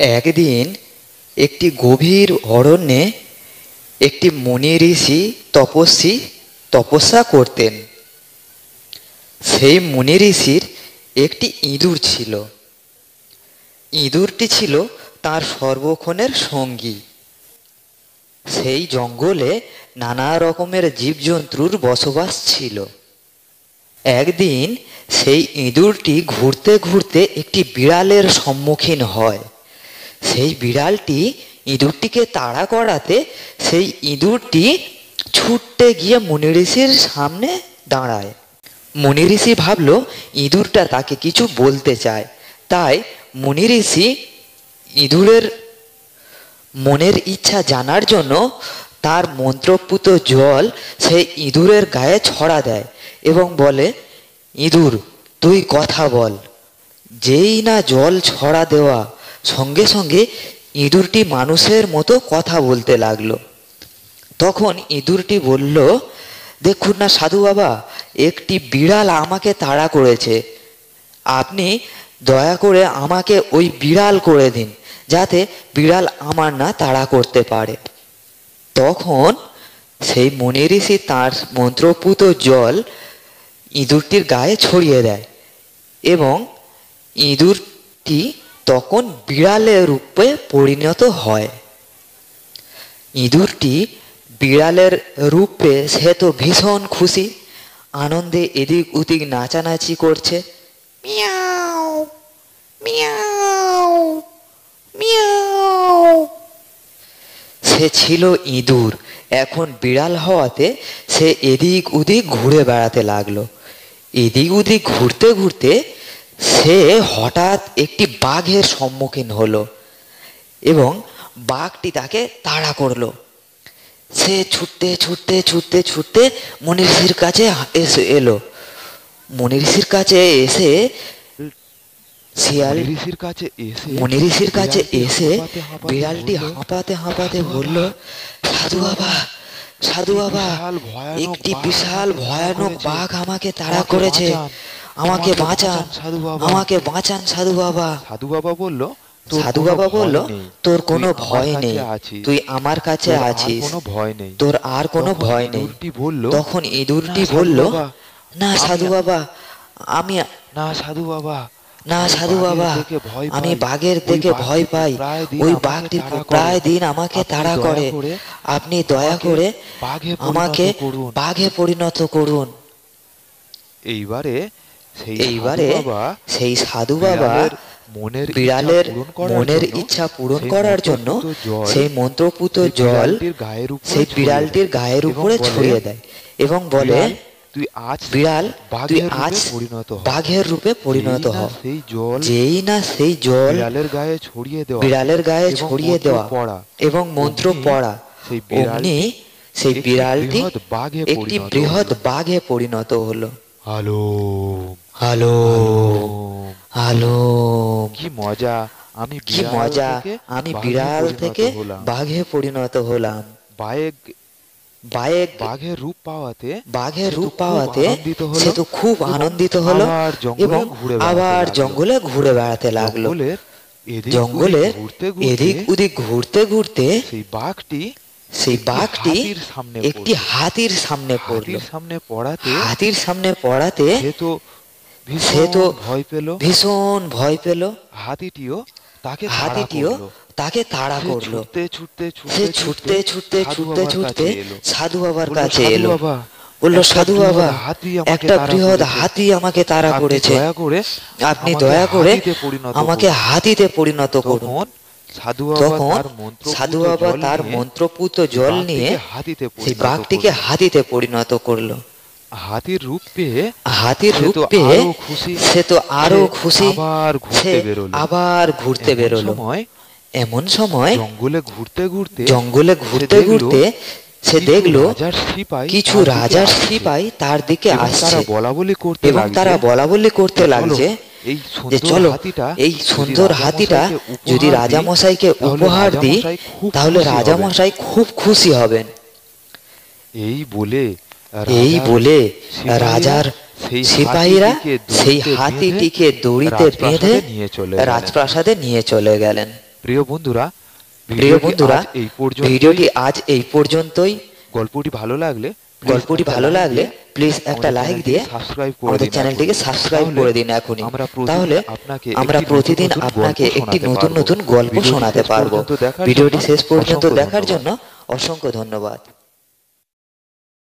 একদিন একটি গভীর অরণ্যে একটি মুনি ঋষি তপস্যা করতেন। সেই মুনি ঋষির একটি ইঁদুর ছিল। ইঁদুরটি ছিল তার সর্বক্ষণের সঙ্গী। সেই জঙ্গলে নানা রকমের জীবজন্তুর বসবাস ছিল। একদিন সেই ইঁদুরটি ঘুরতে ঘুরতে একটি বিড়ালের সম্মুখীন হয়। সেই বিড়ালটি ইঁদুরটিকে তাড়া করাতে সেই ইঁদুরটি ছুটতে গিয়ে মুনি ঋষির সামনে দাঁড়ায়। মুনি ঋষি ভাবল ইঁদুরটা তাকে কিছু বলতে চায়, তাই মুনি ঋষি ইঁদুরের মনের ইচ্ছা জানার জন্য তার মন্ত্রপুত জল সেই ইঁদুরের গায়ে ছড়া দেয় এবং বলে, ইঁদুর তুই কথা বল। যেই না জল ছড়া দেওয়া সঙ্গে সঙ্গে ইঁদুরটি মানুষের মতো কথা বলতে লাগলো। তখন ইঁদুরটি বলল, দেখুন না সাধু বাবা, একটি বিড়াল আমাকে তাড়া করেছে। আপনি দয়া করে আমাকে ওই বিড়াল করে দিন, যাতে বিড়াল আমার না তাড়া করতে পারে। তখন সেই মুনি ঋষি তাঁর মন্ত্রপুত জল ইঁদুরটির গায়ে ছড়িয়ে দেয় এবং ইঁদুরটি তখন বিড়ালের রূপে পরিণত হয়। ইঁদুরটি বিড়ালের রূপে সে তো ভীষণ খুশি, আনন্দে এদিক ওদিক নাচানাচি করছে। Miao Miao Miao. সে ছিল ইঁদুর, এখন বিড়াল হওয়াতে সে এদিক ওদিক ঘুরে বেড়াতে লাগলো। এদিক ওদিক ঘুরতে ঘুরতে সে হঠাৎ একটি বাঘের সম্মুখীন হলো এবং বাঘটি তাকে তাড়া করলো। সে ছুটতে ছুটতে ছুটতে ছুটতে মুনি ঋষির কাছে এলো। মুনি ঋষির কাছে এসে মুনি ঋষির কাছে এসে বিড়ালটি হাঁপাতে হাঁপাতে বলল, সাধু বাবা, সাধু বাবা, একটি বিশাল ভয়ানক বাঘ আমাকে তাড়া করেছে, আমাকে বাঁচান, আমাকে বাঁচান সাধু বাবা। সাধু বাবা বলল, তোর কোনো ভয় নেই, তুই আমার কাছে আছিস, তোর আর কোনো ভয় নেই। তখন ইঁদুরটি বলল, না সাধু বাবা, আমি বাঘের দেখে ভয় পাই, ওই বাঘটি প্রায় দিন আমাকে তাড়া করে, আপনি দয়া করে আমাকে বাঘে পরিণত করুন। এইবারে সেই সাধু বাবা বিড়ালের মনের ইচ্ছা পূরণ করার জন্য সেই মন্ত্রপুত জল সেই বিড়ালটির গায়ের উপরে ছড়িয়ে দেয় এবং বলে, বিড়াল তুই আজ বাঘের রূপে পরিণত হ। যেই না সেই জল বিড়ালের গায়ে ছড়িয়ে দেওয়া এবং মন্ত্র পড়া, অমনি সেই বিড়ালটি একটি বৃহৎ বাঘে পরিণত হলো। হ্যালো হ্যালো হ্যালো, কি মজা, আমি বিড়াল থেকে বাঘে পরিণত হলাম। বাঘের রূপ পাওয়াতে সে তো খুব আনন্দিত হলো এবং আবার জঙ্গলে ঘুরে বেড়াতে লাগলো। জঙ্গলে এদিক ওদিক ঘুরতে ঘুরতে সেই বাঘটি একটি হাতির সামনে পড়লো। হাতির সামনে পড়াতে সে তো ভীষণ ভয় পেল। হাতিটিও তাকে তাড়া করলো। সে ছুটতে ছুটতে ছুটতে ছুটতে সাধু বাবার কাছে এলো। বললো, সাধু বাবা, একটা বৃহৎ হাতি আমাকে তাড়া করেছে, আপনি দয়া করে আমাকে হাতিতে পরিণত করুন। তখন সাধু বাবা তার মন্ত্রপুত জল নিয়ে সেই বাঘটিকে হাতিতে পরিণত করলো। হাতির রূপ পেয়ে সে তো আরো খুশি, সে আবার ঘুরতে বেরোলো। এমন সময় জঙ্গলে ঘুরতে ঘুরতে সে দেখলো কিছু রাজার সিপাই তার দিকে আসছে এবং তারা বলা বলি করতে লাগছে যে চলো এই সুন্দর হাতিটা যদি রাজামশাইকে উপহার দিই তাহলে রাজামশাই খুব খুশি হবেন। এই বলে রাজার সিপাহীরা সেই হাতিটিকে দড়িতে বেঁধে রাজপ্রাসাদে নিয়ে চলে গেলেন। প্রিয় বন্ধুরা, প্রিয় বন্ধুরা, ভিডিওটি আজ আজ এই পর্যন্তই। গল্পটি ভালো লাগলে প্লিজ একটা লাইক দিয়ে সাবস্ক্রাইব করে আমাদের দিন। চ্যানেলটিকে সাবস্ক্রাইব তাহলে করে দিন এখনই। আমরা প্রতিদিন তাহলে আপনাকে আমরা একটি প্রতিদিন নতুন আপনাকে গল্প একটি শোনাতে নতুন পারবো। নতুন গল্প ভিডিওটি শোনাতে শেষ পারবো। পর্যন্ত দেখার ভিডিওটি জন্য শেষ পর্যন্ত অসংখ্য দেখার ধন্যবাদ। জন্য অসংখ্য ধন্যবাদ।